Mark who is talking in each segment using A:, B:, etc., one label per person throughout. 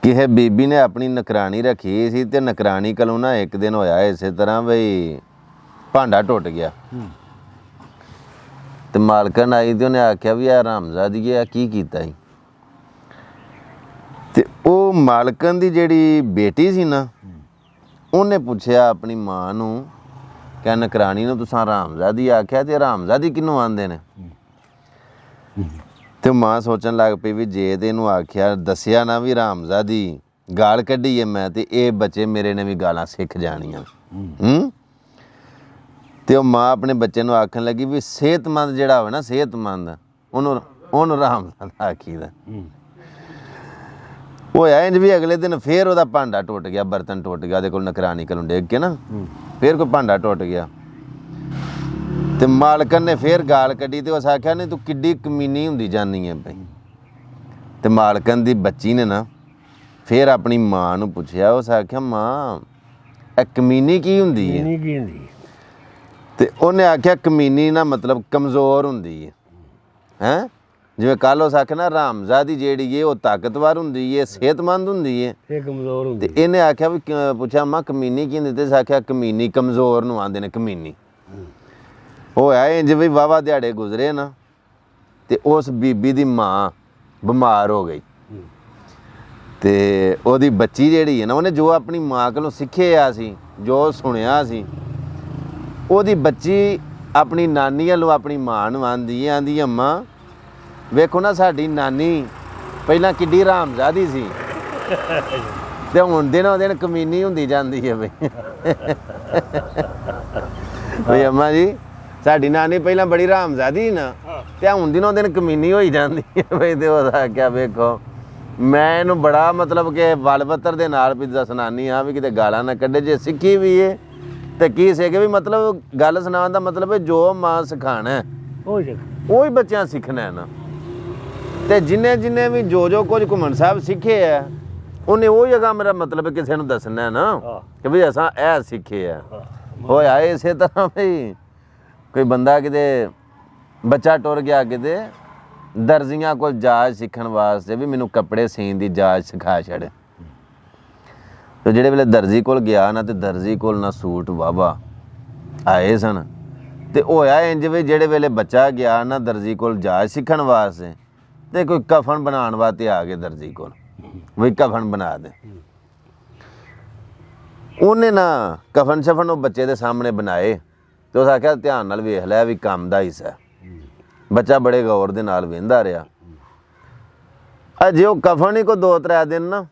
A: ਕਿਸੇ ਬੀਬੀ ਨੇ ਆਪਣੀ ਨਕਰਾਣੀ ਰੱਖੀ ਸੀ ਤੇ ਨਕਰਾਣੀ ਕੋਲੋਂ ਨਾ ਇੱਕ ਦਿਨ ਹੋਇਆ ਇਸੇ ਤਰ੍ਹਾਂ ਬਈ ਭਾਂਡਾ ਟੁੱਟ ਗਿਆ ਤੇ ਮਾਲਕਣ ਆਈ ਤੇ ਉਹਨੇ ਆਖਿਆ ਵੀ ਇਹ ਹਰਾਮਜ਼ਾਦੀਏ ਆ ਕੀ ਕੀਤਾ ਸੀ ਤੇ ਉਹ ਮਾਲਕਣ ਦੀ ਜਿਹੜੀ ਬੇਟੀ ਸੀ ਨਾ ਉਹਨੇ ਪੁੱਛਿਆ ਆਪਣੀ ਮਾਂ ਨੂੰ ਕਿ ਨਕਰਾਣੀ ਨੂੰ ਤੁਸੀਂ ਹਰਾਮਜ਼ਾਦੀ ਆਖਿਆ ਤੇ ਹਰਾਮਜ਼ਾਦੀ ਕਿਹਨੂੰ ਆਂਦੇ ਨੇ ਤੇ ਮਾਂ ਸੋਚਣ ਲੱਗ ਪਈ ਵੀ ਜੇ ਤੇ ਇਹਨੂੰ ਆਖਿਆ ਦੱਸਿਆ ਨਾ ਵੀ ਹਰਾਮਜ਼ਾਦੀ ਗਾਲ ਕੱਢੀ ਹੈ ਮੈਂ ਤੇ ਇਹ ਬੱਚੇ ਮੇਰੇ ਨੇ ਵੀ ਗਾਲਾਂ ਸਿੱਖ ਜਾਣੀਆਂ ਤੇ ਉਹ ਮਾਂ ਆਪਣੇ ਬੱਚੇ ਨੂੰ ਆਖਣ ਲੱਗੀ ਵੀ ਸਿਹਤਮੰਦ ਜਿਹੜਾ ਹੋਵੇ ਨਾ ਸਿਹਤਮੰਦ ਉਹਨੂੰ ਹਰਾਮਜ਼ਾਦਾ ਆਖੀਦਾ ਹੋਇਆ ਇੰਝ ਵੀ ਅਗਲੇ ਦਿਨ ਫੇਰ ਉਹਦਾ ਭਾਂਡਾ ਟੁੱਟ ਗਿਆ ਬਰਤਨ ਟੁੱਟ ਗਿਆ ਉਹਦੇ ਕੋਲ ਨਕਰਾਣੀ ਕੋਲੋਂ ਡਿੱਗ ਕੇ ਨਾ ਫੇਰ ਕੋਈ ਭਾਂਡਾ ਟੁੱਟ ਗਿਆ ਤੇ ਮਾਲਕਨ ਨੇ ਫੇਰ ਗਾਲ ਕੱਢੀ ਤੇ ਉਸ ਆਖਿਆ ਨਹੀਂ ਤੂੰ ਕਿੱਡੀ ਕਮੀਨੀ ਹੁੰਦੀ ਜਾਂਦੀ ਹੈ ਬਈ ਤੇ ਮਾਲਕਨ ਦੀ ਬੱਚੀ ਨੇ ਨਾ ਫੇਰ ਆਪਣੀ ਮਾਂ ਨੂੰ ਪੁੱਛਿਆ ਉਸ ਆਖਿਆ ਮਾਂ ਇਹ ਕਮੀਨੀ ਕੀ ਹੁੰਦੀ ਹੈ ਤੇ ਉਹਨੇ ਆਖਿਆ ਕਮੀਨੀ ਨਾ ਮਤਲਬ ਕਮਜ਼ੋਰ ਹੁੰਦੀ ਹੈ ਜਿਵੇਂ ਕੱਲ ਉਸ ਆਖਿਆ ਨਾ ਹਰਾਮਜ਼ਾਦੀ ਜਿਹੜੀ ਹੈ ਉਹ ਤਾਕਤਵਰ ਹੁੰਦੀ ਹੈ ਸਿਹਤਮੰਦ ਹੁੰਦੀ ਹੈ
B: ਇਹ ਕਮਜ਼ੋਰ ਹੁੰਦੀ
A: ਤੇ ਇਹਨੇ ਆਖਿਆ ਵੀ ਪੁੱਛਿਆ ਮਾਂ ਕਮੀਨੀ ਕੀ ਹੁੰਦੀ ਤੇ ਆਖਿਆ ਕਮੀਨੀ ਕਮਜ਼ੋਰ ਨੂੰ ਆਂਦੇ ਨੇ ਕਮੀਨੀ ਹੋਇਆ ਇੰਜ ਵੀ ਵਾਹਵਾ ਦਿਹਾੜੇ ਗੁਜ਼ਰੇ ਨਾ ਤੇ ਉਸ ਬੀਬੀ ਦੀ ਮਾਂ ਬਿਮਾਰ ਹੋ ਗਈ ਤੇ ਉਹਦੀ ਬੱਚੀ ਜਿਹੜੀ ਹੈ ਨਾ ਉਹਨੇ ਜੋ ਆਪਣੀ ਮਾਂ ਕੋਲੋਂ ਸਿੱਖਿਆ ਸੀ ਜੋ ਸੁਣਿਆ ਸੀ ਉਹਦੀ ਬੱਚੀ ਆਪਣੀ ਨਾਨੀ ਵੱਲੋਂ ਆਪਣੀ ਮਾਂ ਨੂੰ ਆਂਦੀ ਅੰਮਾ ਵੇਖੋ ਨਾ ਸਾਡੀ ਨਾਨੀ ਪਹਿਲਾਂ ਕਿੱਡੀ ਹਰਾਮਜ਼ਾਦੀ ਸੀ ਤੇ ਹੁਣ ਦਿਨੋਂ ਦਿਨ ਕਮੀਨੀ ਹੁੰਦੀ ਜਾਂਦੀ ਹੈ ਬਈ ਅੰਮਾ ਜੀ ਸਾਡੀ ਨਾਨੀ ਪਹਿਲਾਂ ਬੜੀ ਹਰਾਮਜ਼ਾਦੀ ਨਾ ਤੇ ਹੁਣ ਦਿਨੋਂ ਦਿਨ ਕਮੀਨੀ ਹੋਈ ਜਾਂਦੀ ਹੈ ਬਈ ਤੇ ਉਹਦਾ ਕਿਆ ਵੇਖੋ ਮੈਂ ਇਹਨੂੰ ਬੜਾ ਮਤਲਬ ਕਿ ਵਲਵੱਤਰ ਦੇ ਨਾਲ ਵੀ ਦੱਸਣਾਨੀ ਹਾਂ ਵੀ ਕਿਤੇ ਗਾਲਾਂ ਨਾ ਕੱਢੇ ਜੇ ਸਿੱਖੀ ਵੀ ਹੈ ਤੇ ਕੀ ਸਿੱਖੇ ਵੀ ਮਤਲਬ ਗੱਲ ਸੁਣਾਉਣ ਦਾ ਮਤਲਬ ਹੈ ਜੋ ਮਾਂ ਸਿਖਾਣਾ ਉਹ ਹੀ ਬੱਚਿਆਂ ਸਿੱਖਣਾ ਨਾ ਤੇ ਜਿੰਨੇ ਵੀ ਜੋ ਕੁਝ ਘੁੰਮਣ ਸਾਹਿਬ ਸਿੱਖੇ ਆ ਉਹਨੇ ਉਹ ਜਗ੍ਹਾ ਮੇਰਾ ਮਤਲਬ ਕਿਸੇ ਨੂੰ ਦੱਸਣਾ ਨਾ ਕਿ ਵੀ ਅਸਾਂ ਇਹ ਸਿੱਖੇ ਆ ਹੋਇਆ ਇਸੇ ਤਰ੍ਹਾਂ ਵੀ ਕੋਈ ਬੰਦਾ ਕਿਤੇ ਬੱਚਾ ਟੁਰ ਗਿਆ ਕਿਤੇ ਦਰਜ਼ੀਆਂ ਕੋਲ ਜਾਚ ਸਿੱਖਣ ਵਾਸਤੇ ਵੀ ਮੈਨੂੰ ਕੱਪੜੇ ਸੀਨ ਦੀ ਜਾਚ ਸਿਖਾ ਛੱਡ ਤੇ ਜਿਹੜੇ ਵੇਲੇ ਦਰਜੀ ਕੋਲ ਗਿਆ ਨਾ ਤੇ ਦਰਜੀ ਕੋਲ ਨਾ ਸੂਟ ਵਾਹਵਾ ਆਏ ਸਨ ਤੇ ਹੋਇਆ ਇੰਜ ਵੀ ਜਿਹੜੇ ਵੇਲੇ ਬੱਚਾ ਗਿਆ ਨਾ ਦਰਜੀ ਕੋਲ ਜਾਚ ਸਿੱਖਣ ਵਾਸਤੇ ਤੇ ਕੋਈ ਕਫਨ ਬਣਾਉਣ ਵਾਸਤੇ ਆ ਗਏ ਦਰਜੀ ਕੋਲ ਵੀ ਕਫਨ ਬਣਾ ਦੇ ਉਹਨੇ ਨਾ ਕਫਨ ਸ਼ਫਨ ਉਹ ਬੱਚੇ ਦੇ ਸਾਹਮਣੇ ਬਣਾਏ ਤੇ ਉਸ ਆਖਿਆ ਧਿਆਨ ਨਾਲ ਵੇਖ ਲਿਆ ਵੀ ਕੰਮ ਦਾ ਹਿੱਸਾ ਬੱਚਾ ਬੜੇ ਗੌਰ ਦੇ ਨਾਲ ਵੇਂਦਾ ਰਿਹਾ ਅਜੇ ਉਹ ਕਫਨ ਹੀ ਕੋ 2-3 ਦਿਨ ਨਾ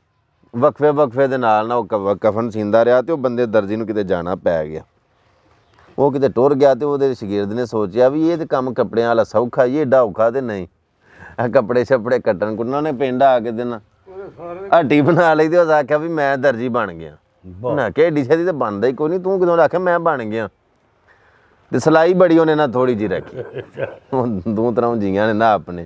A: ਵਕਫੇ ਦੇ ਨਾਲ ਨਾ ਉਹ ਕਫਨ ਸੀਂਦਾ ਰਿਹਾ ਤੇ ਉਹ ਬੰਦੇ ਦਰਜੀ ਨੂੰ ਕਿਤੇ ਜਾਣਾ ਪੈ ਗਿਆ ਉਹ ਕਿਤੇ ਟੁਰ ਗਿਆ ਤੇ ਉਹਦੇ ਸ਼ਾਗਿਰਦ ਨੇ ਸੋਚਿਆ ਵੀ ਇਹ ਤੇ ਕੰਮ ਕੱਪੜਿਆਂ ਵਾਲਾ ਸੌਖਾ ਇਹ ਏਡਾ ਔਖਾ ਤੇ ਨਹੀਂ ਇਹ ਕੱਪੜੇ ਛੱਪੜੇ ਕੱਟਣ ਕੁੱਟਣ ਨੇ ਪਿੰਡ ਆ ਕੇ ਦਿਨ ਹੱਟੀ ਬਣਾ ਲਈ ਤੇ ਉਸ ਆਖਿਆ ਵੀ ਮੈਂ ਦਰਜੀ ਬਣ ਗਿਆ ਨਾ ਕਿ ਏਡੀ ਛੇਤੀ ਤੇ ਬਣਦਾ ਹੀ ਕੋਈ ਨਹੀਂ ਤੂੰ ਕਦੋਂ ਆਖਿਆ ਮੈਂ ਬਣ ਗਿਆ ਤੇ ਸਿਲਾਈ ਬੜੀ ਉਹਨੇ ਨਾ ਥੋੜੀ ਜਿਹੀ ਰੱਖੀ ਦੋ ਤਰ੍ਹਾਂ ਜੀਆਂ ਨੇ ਨਾ ਆਪਣੇ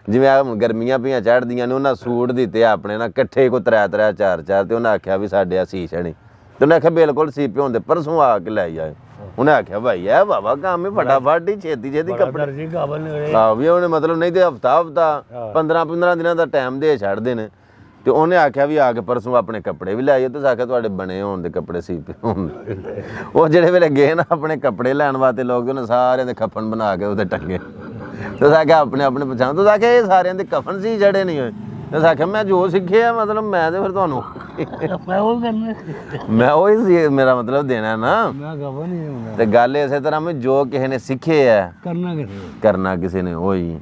A: ਜਿਵੇਂ ਆ ਗਰਮੀਆਂ ਪਈਆਂ ਚੜ੍ਹਦੀਆਂ ਨੇ ਉਹਨਾਂ ਸੂਟ ਦਿੱਤੇ ਆਪਣੇ ਨਾ ਇਕੱਠੇ ਕੋ 3-3 4-4 ਤੇ ਉਹਨੇ ਆਖਿਆ ਵੀ ਸਾਡੇ ਆ ਸੀ ਛੜੀ ਤੇ ਉਹਨੇ ਆਖਿਆ ਬਿਲਕੁਲ ਸੀ ਪਿਓ ਹੁੰਦੇ ਪਰਸੋਂ ਆ ਕੇ ਲੈ ਜਾਏ ਉਹਨੇ ਆਖਿਆ ਭਾਈ ਇਹ ਵਾਵਾ ਕੰਮ ਹੀ ਫਟਾਫਟ ਹੀ ਛੇਤੀ ਕੱਪੜੇ ਆਹ ਵੀ ਉਹਨੇ ਮਤਲਬ ਨਹੀਂ ਤੇ ਹਫਤਾ 15 ਦਿਨਾਂ ਦਾ ਟਾਈਮ ਦੇ ਛੱਡਦੇ ਨੇ ਤੇ ਉਹਨੇ ਆਖਿਆ ਵੀ ਆ ਕੇ ਪਰਸੋਂ ਆਪਣੇ ਕੱਪੜੇ ਵੀ ਲੈ ਆਇਓ ਤੇ ਆਖਿਆ ਤੁਹਾਡੇ ਬਣੇ ਹੋਣ ਦੇ ਕੱਪੜੇ ਸੀ ਹੋਣ ਉਹ ਜਿਹੜੇ ਵੇਲੇ ਗਏ ਨਾ ਆਪਣੇ ਕੱਪੜੇ ਲੈਣ ਵਾਸਤੇ ਲੋਕ ਉਹਨੇ ਸਾਰਿਆਂ ਦੇ ਕਫਨ ਬਣਾ ਕੇ ਉਹਦੇ ਟੰਗੇ ਤੇ ਆਖਿਆ ਆਪਣੇ ਪਛਾਣ ਤੂੰ ਆਖਿਆ ਇਹ ਸਾਰਿਆਂ ਦੇ ਕਫਨ ਸੀ ਜੜੇ ਨਹੀਂ ਹੋਏ ਤੇ ਆਖਿਆ ਮੈਂ ਜੋ ਸਿੱਖਿਆ ਮਤਲਬ ਮੈਂ ਤੇ ਫਿਰ ਤੁਹਾਨੂੰ ਮੈਂ ਉਹੀ ਸੀ ਮੇਰਾ ਮਤਲਬ ਦੇਣਾ ਨਾ ਤੇ ਗੱਲ ਇਸੇ ਤਰ੍ਹਾਂ ਵੀ ਜੋ ਕਿਸੇ ਨੇ ਸਿੱਖੇ ਆ ਕਰਨਾ ਕਿਸੇ ਨੇ ਉਹੀ